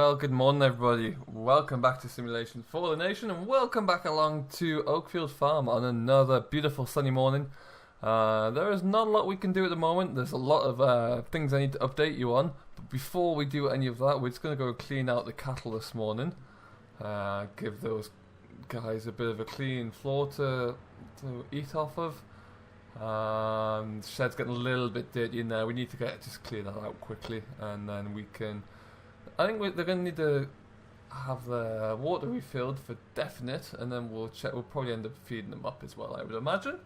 Well, good morning everybody. Welcome back to Simulation for the Nation and welcome back along to Oakfield Farm on another beautiful sunny morning. There is not a lot we can do at the moment. There's a lot of things I need to update you on. But before we do any of that, we're just going to go clean out the cattle this morning. Give those guys a bit of a clean floor to eat off of. The shed's getting a little bit dirty in there. We need to just clear that out quickly, and then we can. I think they're going to need to have the water refilled for definite, and then we'll check. We'll probably end up feeding them up as well, I would imagine.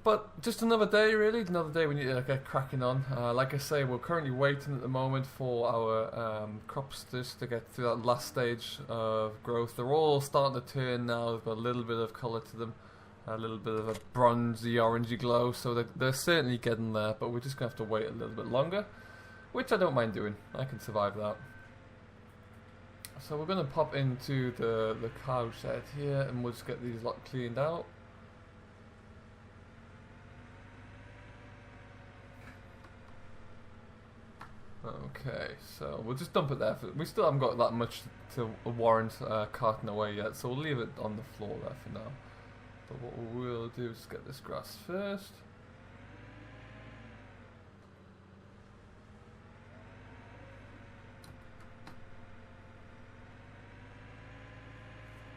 But just another day, really. Another day we need to get cracking on. Like I say, we're currently waiting at the moment for our crops just to get through that last stage of growth. They're all starting to turn now. They've got a little bit of colour to them. A little bit of a bronzy, orangey glow, so they're certainly getting there, but we're just going to have to wait a little bit longer, which I don't mind doing. I can survive that. So we're going to pop into the cow shed here, and we'll just get these lot cleaned out. Okay, so we'll just dump it there. We still haven't got that much to warrant carting away yet, so we'll leave it on the floor there for now. But what we'll do is get this grass first.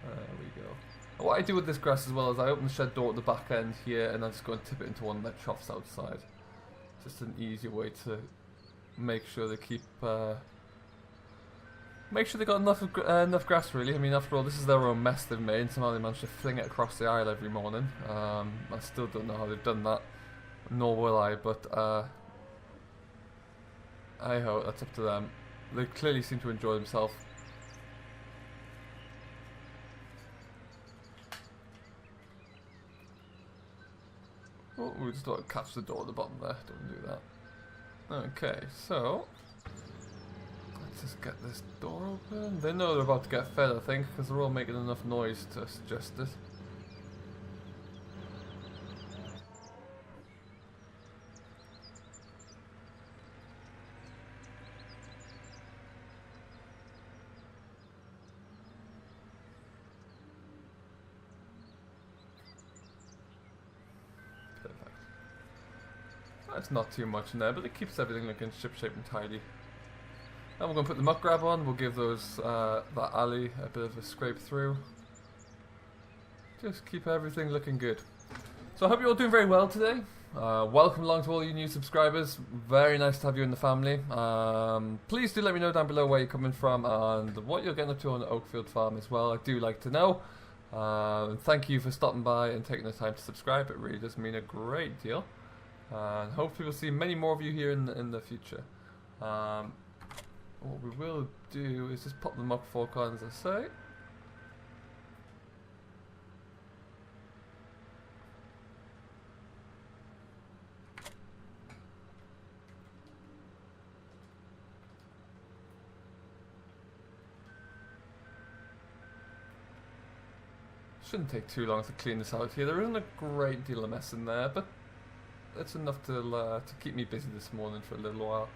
There we go. And what I do with this grass as well is I open the shed door at the back end here, and I just go and tip it into one of their troughs outside. Just an easier way to make sure they keep. Make sure they got enough grass, really. I mean, after all, this is their own mess they've made. Somehow they managed to fling it across the aisle every morning. I still don't know how they've done that, nor will I. But I hope that's up to them. They clearly seem to enjoy themselves. Oh, we just got to catch the door at the bottom there. Don't do that. Okay, so. Just get this door open. They know they're about to get fed, I think, because they're all making enough noise to suggest it. Perfect. That's not too much in there, but it keeps everything looking ship-shape and tidy. And we're going to put the muck grab on. We'll give those that alley a bit of a scrape through. Just keep everything looking good. So I hope you're all doing very well today. Welcome along to all you new subscribers. Very nice to have you in the family. Please do let me know down below where you're coming from and what you're getting up to on the Oakfield farm as well. I do like to know. And thank you for stopping by and taking the time to subscribe. It really does mean a great deal. And hopefully we'll see many more of you here in the future. What we will do is just pop the muck fork on, as I say. Shouldn't take too long to clean this out here. There isn't a great deal of mess in there, but it's enough to keep me busy this morning for a little while.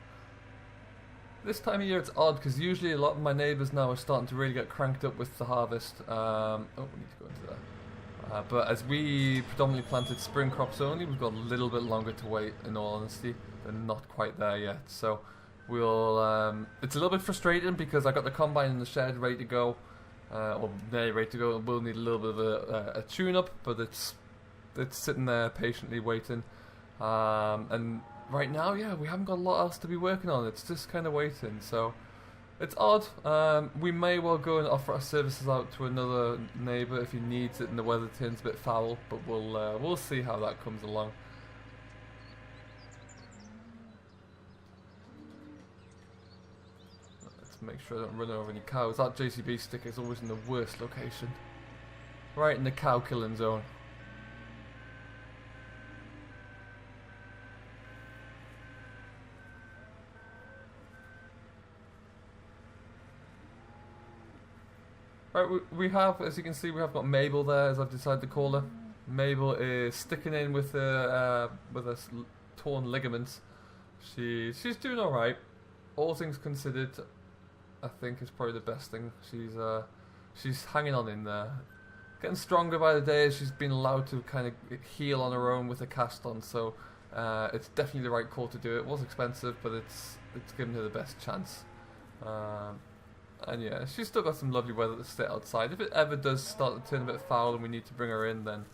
This time of year it's odd because usually a lot of my neighbours now are starting to really get cranked up with the harvest. Oh, we need to go into that. But as we predominantly planted spring crops only, we've got a little bit longer to wait, in all honesty. They're not quite there yet. So we'll. It's a little bit frustrating because I got the combine in the shed ready to go. Or nearly ready to go. We'll need a little bit of a tune-up, but it's sitting there patiently waiting. And right now, yeah, we haven't got a lot else to be working on. It's just kind of waiting, so it's odd. We may well go and offer our services out to another neighbour if he needs it and the weather turns a bit foul, but we'll see how that comes along. Let's make sure I don't run over any cows. That JCB sticker is always in the worst location. Right in the cow killing zone. Right, we have, as you can see, we have got Mabel there, as I've decided to call her. Mabel is sticking in with her torn ligaments. She's doing all right, all things considered. I think is probably the best thing. She's hanging on in there, getting stronger by the day. She's been allowed to kind of heal on her own with a cast on, so it's definitely the right call to do it. It was expensive, but it's given her the best chance. And yeah, she's still got some lovely weather to sit outside. If it ever does start to turn a bit foul and we need to bring her in, then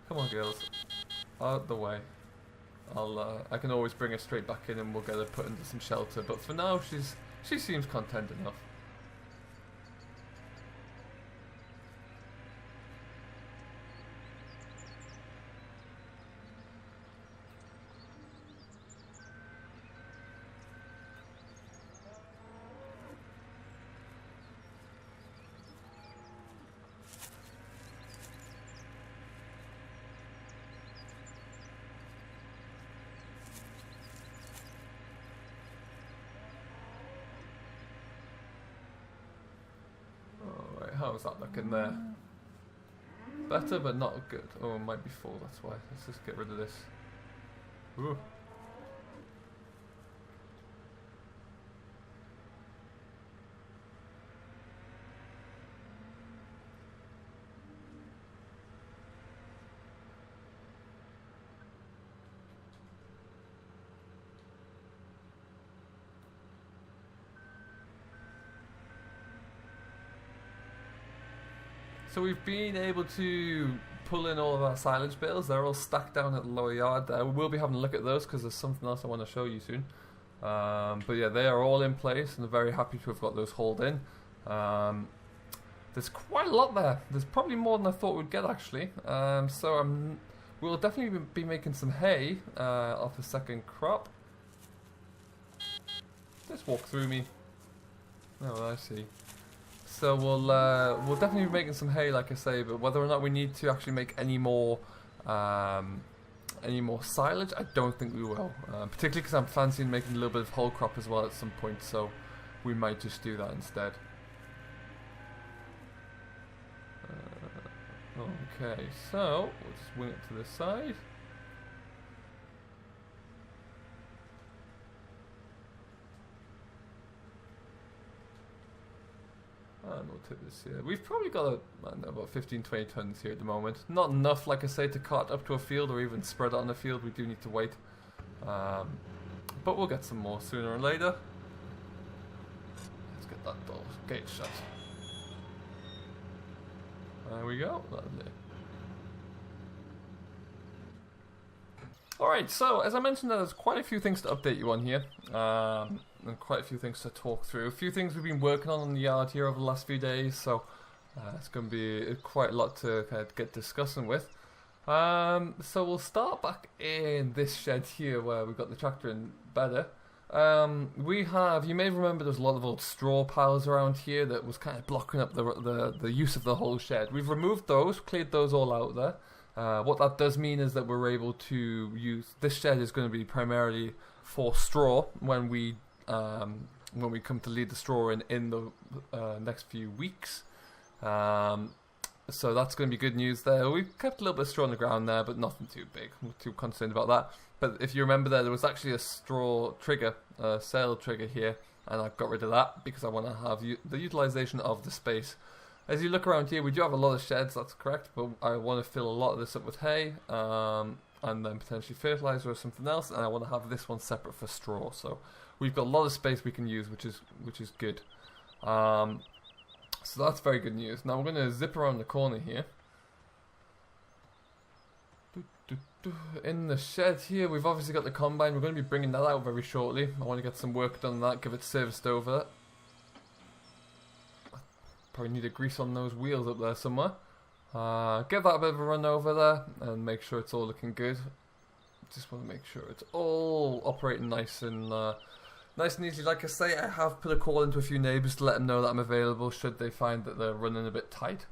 come on, girls, out the way. I can always bring her straight back in and we'll get her put into some shelter. But for now, she seems content enough. How's that looking there? Better, but not good. Oh, it might be full, that's why. Let's just get rid of this. Ooh. So we've been able to pull in all of our silage bales. They're all stacked down at the lower yard there. We will be having a look at those because there's something else I want to show you soon. But yeah, they are all in place and I'm very happy to have got those hauled in. There's quite a lot there. There's probably more than I thought we'd get actually. We'll definitely be making some hay off the second crop. Just walk through me. Oh, I see. So we'll definitely be making some hay, like I say, but whether or not we need to actually make any more silage, I don't think we will. Particularly because I'm fancying making a little bit of whole crop as well at some point, so we might just do that instead. Okay, so we'll just wing it to this side. And we'll take this here. We've probably got I don't know, about 15-20 tons here at the moment. Not enough, like I say, to cart up to a field or even spread it on a field. We do need to wait. But we'll get some more sooner or later. Let's get that door gate shut. There we go. Lovely. Alright, so as I mentioned, there's quite a few things to update you on here. And quite a few things to talk through. A few things we've been working on the yard here over the last few days, so it's going to be quite a lot to kind of get discussing with. So we'll start back in this shed here where we've got the tractor in better. You may remember there's a lot of old straw piles around here that was kind of blocking up the use of the whole shed. We've removed those, cleared those all out there. What that does mean is that we're able to use, this shed is going to be primarily for straw when we come to lead the straw in the next few weeks. So that's going to be good news there. We've kept a little bit of straw on the ground there, but nothing too big. I'm not too concerned about that. But if you remember there was actually a straw trigger, sail trigger here, and I've got rid of that because I want to have the utilization of the space. As you look around here, we do have a lot of sheds, that's correct, but I want to fill a lot of this up with hay, and then potentially fertilizer or something else, and I want to have this one separate for straw. So we've got a lot of space we can use, which is good. So that's very good news. Now we're going to zip around the corner here. In the shed here, we've obviously got the combine. We're going to be bringing that out very shortly. I want to get some work done on that, give it serviced over. Probably need a grease on those wheels up there somewhere. Give that a bit of a run over there and make sure it's all looking good. Just want to make sure it's all operating nice and easy. Like I say, I have put a call into a few neighbours to let them know that I'm available should they find that they're running a bit tight.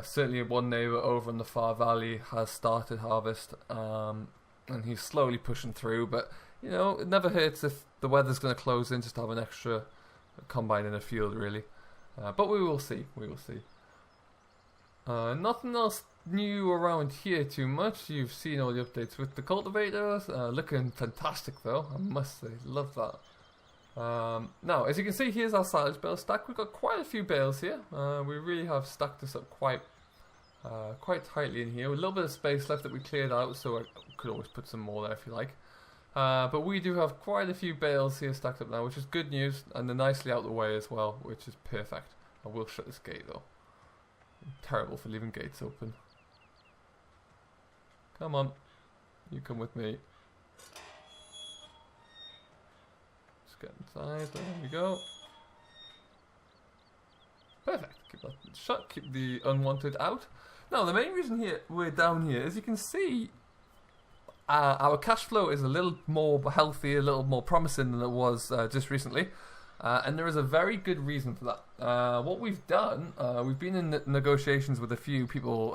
Certainly one neighbour over in the far valley has started harvest, and he's slowly pushing through, but you know, it never hurts if the weather's going to close in just to have an extra combine in a field really. But we will see, nothing else new around here too much. You've seen all the updates with the cultivators, looking fantastic though, I must say, love that. Now, as you can see, here's our silage bale stack. We've got quite a few bales here. We really have stacked this up quite tightly in here. With a little bit of space left that we cleared out, so I could always put some more there if you like. But we do have quite a few bales here stacked up now, which is good news, and they're nicely out of the way as well, which is perfect. I will shut this gate though. I'm terrible for leaving gates open. Come on, you come with me. Just get inside, there we go. Perfect, keep that shut, keep the unwanted out. Now the main reason here we're down here, as you can see, our cash flow is a little more healthy, a little more promising than it was just recently. And there is a very good reason for that. What we've done, we've been in negotiations with a few people,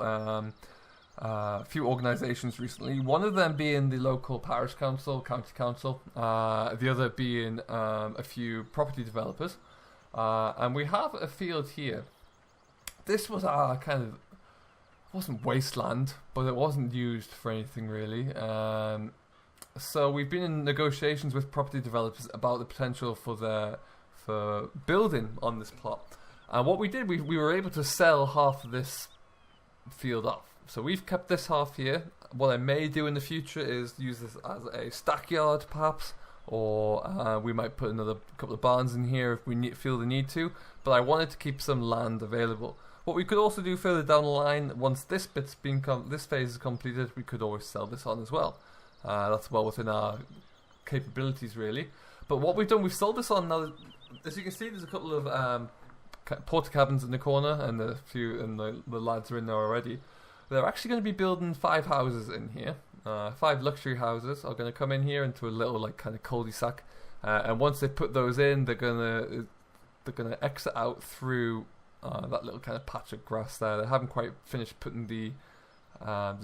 few organisations recently. One of them being the local parish council, county council. The other being a few property developers. And we have a field here. This was our kind of, it wasn't wasteland, but it wasn't used for anything really. So we've been in negotiations with property developers about the potential for building on this plot. And what we did, we were able to sell half of this field off. So we've kept this half here. What I may do in the future is use this as a stackyard perhaps, or we might put another couple of barns in here if we feel the need to. But I wanted to keep some land available. What we could also do further down the line, once this this phase is completed, we could always sell this on as well. That's well within our capabilities really. But what we've done, we've sold this on now. As you can see, there's a couple of porta cabins in the corner, and the lads are in there already. They're actually going to be building 5 houses in here. 5 luxury houses are going to come in here into a little like kind of cul-de-sac, and once they put those in, they're gonna exit out through that little kind of patch of grass there. They haven't quite finished putting the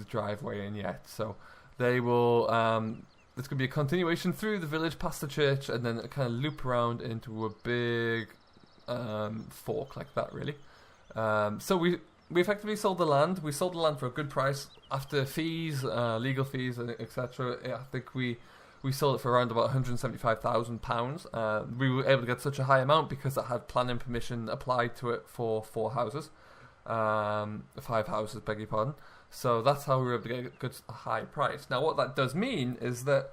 driveway in yet, so they will. There's going to be a continuation through the village, past the church, and then a kind of loop around into a big fork like that, really. So we effectively sold the land. We sold the land for a good price after fees, legal fees, and etc. I think we sold it for around about £175,000. We were able to get such a high amount because it had planning permission applied to it for 4 houses, 5 houses, beg your pardon. So that's how we were able to get a good high price. Now what that does mean is that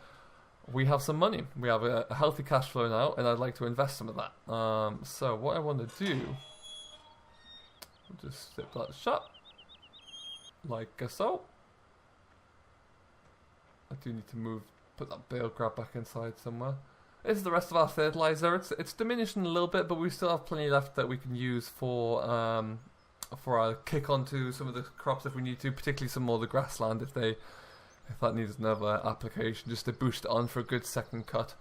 we have some money. We have a healthy cash flow now, and I'd like to invest some of that. So what I want to do, I'll just zip that shut, like so. I do need to put that bale grab back inside somewhere. This is the rest of our fertilizer. It's diminishing a little bit, but we still have plenty left that we can use for our kick onto some of the crops if we need to, particularly some more of the grassland if that needs another application, just to boost it on for a good second cut.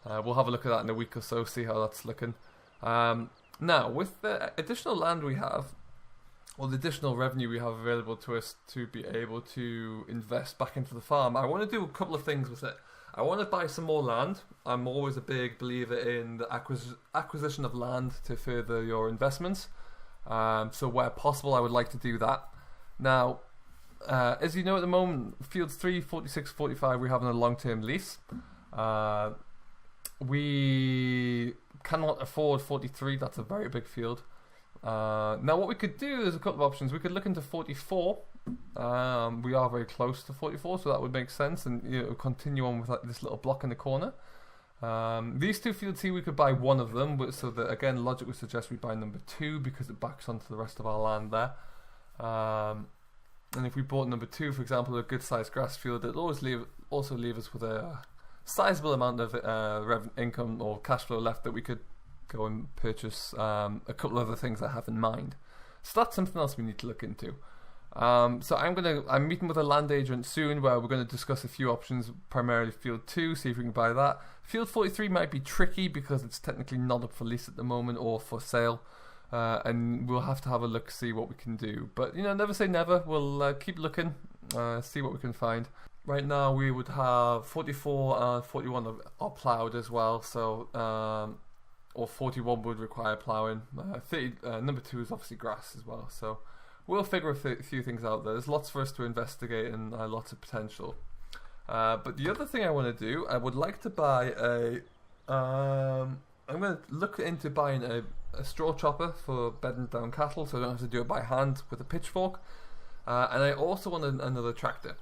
We'll have a look at that in a week or so, see how that's looking. Now, with the additional land we have, or the additional revenue we have available to us to be able to invest back into the farm, I want to do a couple of things with it. I want to buy some more land. I'm always a big believer in the acquisition of land to further your investments. So where possible, I would like to do that. Now, as you know, at the moment, fields 3, 46, 45, we're having a long-term lease. We cannot afford 43. That's a very big field. Now, what we could do is a couple of options. We could look into 44. We are very close to 44, so that would make sense, and continue on with this little block in the corner. These 2 fields here, we could buy one of them, but so that again, logic would suggest we buy number 2 because it backs onto the rest of our land there. And if we bought number 2, for example, a good-sized grass field, it'll always also leave us with a sizable amount of income or cash flow left that we could go and purchase a couple of other things I have in mind. So that's something else we need to look into. So I'm meeting with a land agent soon where we're going to discuss a few options, primarily field 2, see if we can buy that. Field 43 might be tricky because it's technically not up for lease at the moment or for sale, and we'll have to have a look, see what we can do. But never say never. We'll keep looking, see what we can find. Right now we would have 44 and 41 are ploughed as well, so or 41 would require ploughing. 30, number 2 is obviously grass as well, so we'll figure a few things out there. There's lots for us to investigate and lots of potential. But the other thing I want to do, I would like to buy I'm going to look into buying a straw chopper for bedding down cattle, so I don't have to do it by hand with a pitchfork. And I also want another tractor.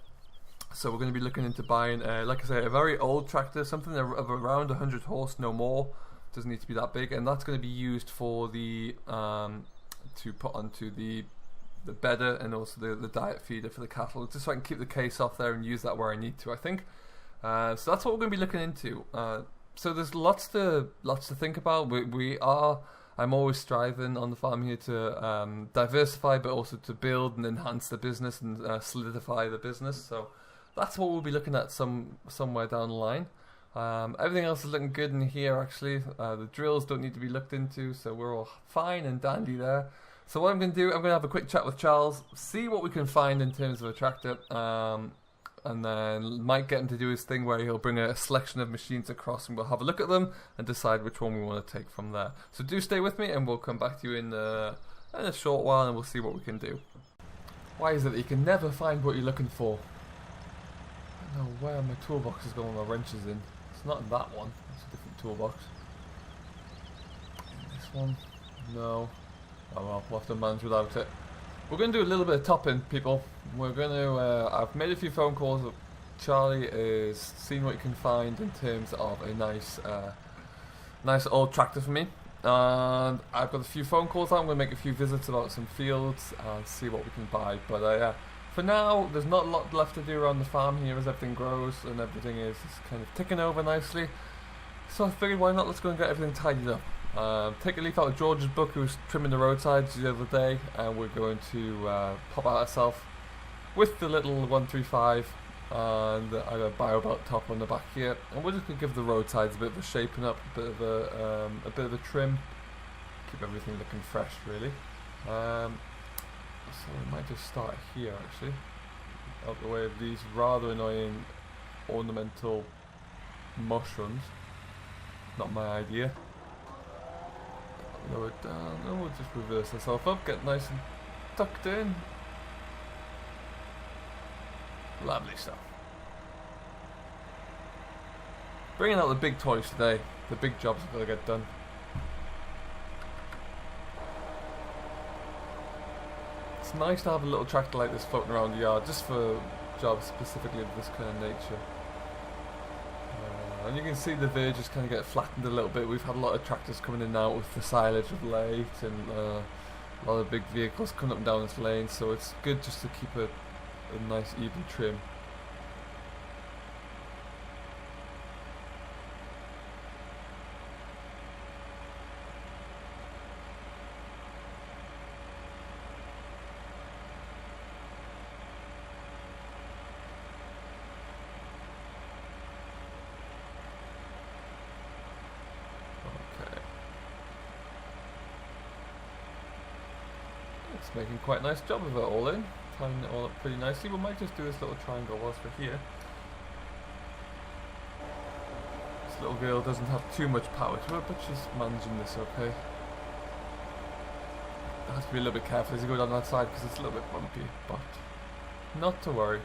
So we're going to be looking into buying, like I say, a very old tractor, something of around 100 horse, no more. Doesn't need to be that big, and that's going to be used for the to put onto the bedder and also the diet feeder for the cattle, just so I can keep the case off there and use that where I need to, I think. So that's what we're going to be looking into. So there's lots to think about. I'm always striving on the farm here to diversify, but also to build and enhance the business and solidify the business. So that's what we'll be looking at somewhere down the line. Everything else is looking good in here, actually. The drills don't need to be looked into, so we're all fine and dandy there. So what I'm going to do, I'm going to have a quick chat with Charles, see what we can find in terms of a tractor, and then might get him to do his thing where he'll bring a selection of machines across and we'll have a look at them and decide which one we want to take from there. So do stay with me and we'll come back to you in a short while and we'll see what we can do. Why is it that you can never find what you're looking for? I don't know where my toolbox is going with my wrenches in. It's not in that one, it's a different toolbox. This one? No. Oh well, we'll have to manage without it. We're going to do a little bit of topping, people. We're going to, I've made a few phone calls. Charlie is seeing what you can find in terms of a nice old tractor for me. And I've got a few phone calls out. I'm going to make a few visits about some fields and see what we can buy. But for now, there's not a lot left to do around the farm here as everything grows and everything is kind of ticking over nicely. So I figured, why not, let's go and get everything tidied up. Take a leaf out of George's book, who was trimming the roadsides the other day, and we're going to pop out ourselves with the little 135 and I got a bio belt top on the back here, and we're just going to give the roadsides a bit of a shaping up, a bit of a trim, keep everything looking fresh really. So we might just start here actually, out the way of these rather annoying ornamental mushrooms. Not my idea. Lower it down, and we'll just reverse ourselves up, get nice and tucked in. Lovely stuff. Bringing out the big toys today. The big jobs have got to get done. It's nice to have a little tractor like this floating around the yard, just for jobs specifically of this kind of nature. And you can see the verges kind of get flattened a little bit. We've had a lot of tractors coming in and out with the silage of late, and a lot of big vehicles coming up and down this lane, so it's good just to keep a nice even trim. It's making quite a nice job of it all in, tying it all up pretty nicely. We might just do this little triangle whilst we're here. This little girl doesn't have too much power to her, but she's managing this okay. I have to be a little bit careful as you go down that side because it's a little bit bumpy, but not to worry.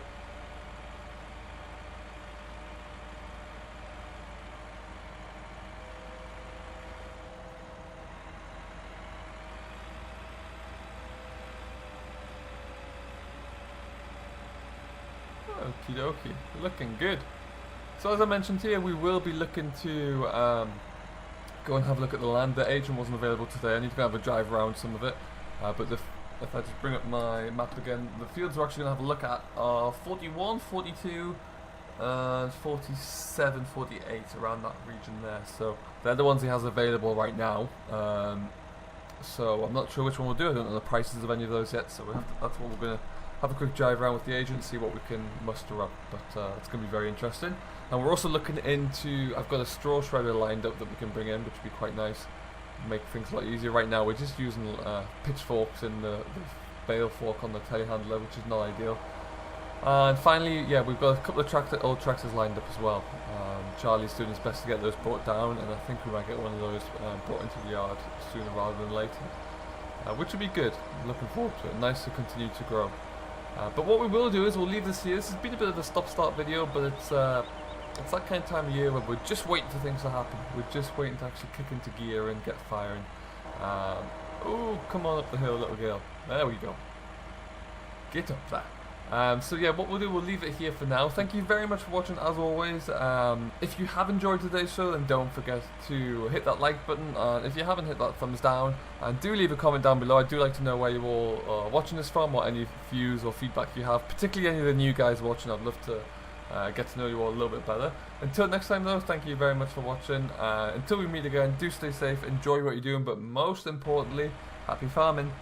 Okie dokie, looking good. So as I mentioned here, we will be looking to go and have a look at the land. The agent wasn't available today. I need to go have a drive around some of it. But if I just bring up my map again, the fields we're actually going to have a look at are 41, 42, and 47, 48, around that region there. So they're the ones he has available right now. So I'm not sure which one we'll do. I don't know the prices of any of those yet. So that's what we're going to have a quick drive around with the agent, see what we can muster up, but it's going to be very interesting. And we're also looking into, I've got a straw shredder lined up that we can bring in, which would be quite nice, make things a lot easier. Right now we're just using pitchforks and the bale fork on the telehandler, which is not ideal. And finally, yeah, we've got a couple of old tractors lined up as well. Charlie's doing his best to get those brought down, and I think we might get one of those brought into the yard sooner rather than later, which would be good. I'm looking forward to it. Nice to continue to grow. But what we will do is we'll leave this here. This has been a bit of a stop-start video, but it's It's that kind of time of year where we're just waiting for things to happen. We're just waiting to actually kick into gear and get firing. Oh, come on up the hill, little girl. There we go. Get up there. So yeah, what we'll do, we'll leave it here for now. Thank you very much for watching, as always. If you have enjoyed today's show, then don't forget to hit that like button. And if you haven't, hit that thumbs down. And do leave a comment down below. I do like to know where you're all watching this from, or any views or feedback you have. Particularly any of the new guys watching, I'd love to get to know you all a little bit better. Until next time though, thank you very much for watching. Until we meet again, do stay safe, enjoy what you're doing, but most importantly, happy farming.